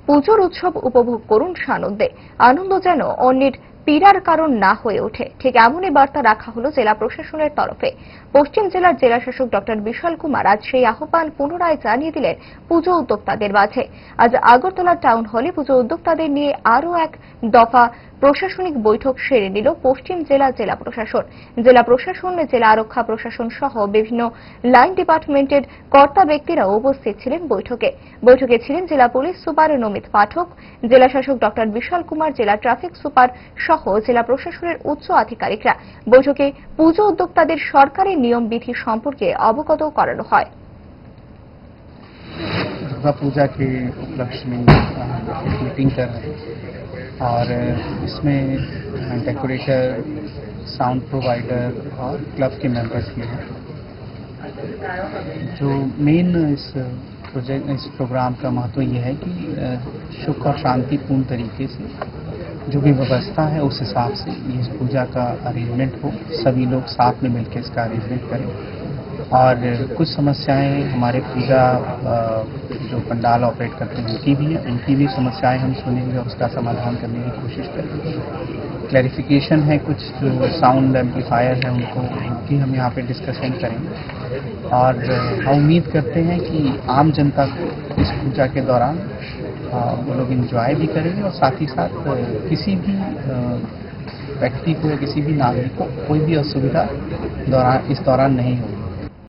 পুজোর উৎসব উপভোগ করুন সানন্দে। আনন্দ যেন অন্যের পীড়ার কারণ না হয়ে ওঠে, ঠিক এমনই বার্তা রাখা হলো জেলা প্রশাসনের তরফে। পশ্চিম জেলার জেলাশাসক ডক্টর বিশাল কুমার আজ সেই আহ্বান পুনরায় জানিয়ে দিলেন পুজো উদ্যোক্তাদের মাঝে। আজ আগরতলা টাউন হলে পুজো উদ্যোক্তাদের নিয়ে আরও এক দফা প্রশাসনিক বৈঠক সেরে নিল পশ্চিম জেলা প্রশাসন। জেলা প্রশাসন, জেলা আরক্ষা প্রশাসন সহ বিভিন্ন লাইন ডিপার্টমেন্টের কর্তা ব্যক্তিরা উপস্থিত ছিলেন বৈঠকে ছিলেন জেলা পুলিশ সুপার নমিত পাঠক, জেলা শাসক ডক্টর বিশাল কুমার, জেলা ট্রাফিক সুপার সহ জেলা প্রশাসনের উচ্চ আধিকারিকরা। বৈঠকে পুজো উদ্যোক্তাদের সরকারি নিয়মবিধি সম্পর্কে অবগত করানো হয়। दुर्गा पूजा के उपलक्ष्य में मीटिंग कर रहे हैं और इसमें डेकोरेटर, साउंड प्रोवाइडर और क्लब के मेंबर्स भी हैं। जो मेन इस प्रोग्राम का महत्व यह है कि सुख और शांतिपूर्ण तरीके से जो भी व्यवस्था है उस हिसाब से इस पूजा का अरेंजमेंट हो, सभी लोग साथ में मिलकर इसका अरेंजमेंट करें। और कुछ समस्याएं हमारे पूजा जो पंडाल ऑपरेट करते हैं उनकी भी समस्याएं हम सुनेंगे और उसका समाधान करने की कोशिश करेंगे। क्लैरिफिकेशन है, कुछ जो साउंड एम्पलीफायर है उनकी हम यहाँ पे डिस्कशन करेंगे। और हम उम्मीद करते हैं कि आम जनता को इस पूजा के दौरान वो लोग इंजॉय भी करेंगे और साथ ही साथ किसी भी व्यक्ति को या किसी भी नागरिक को कोई भी असुविधा इस दौरान नहीं होगी।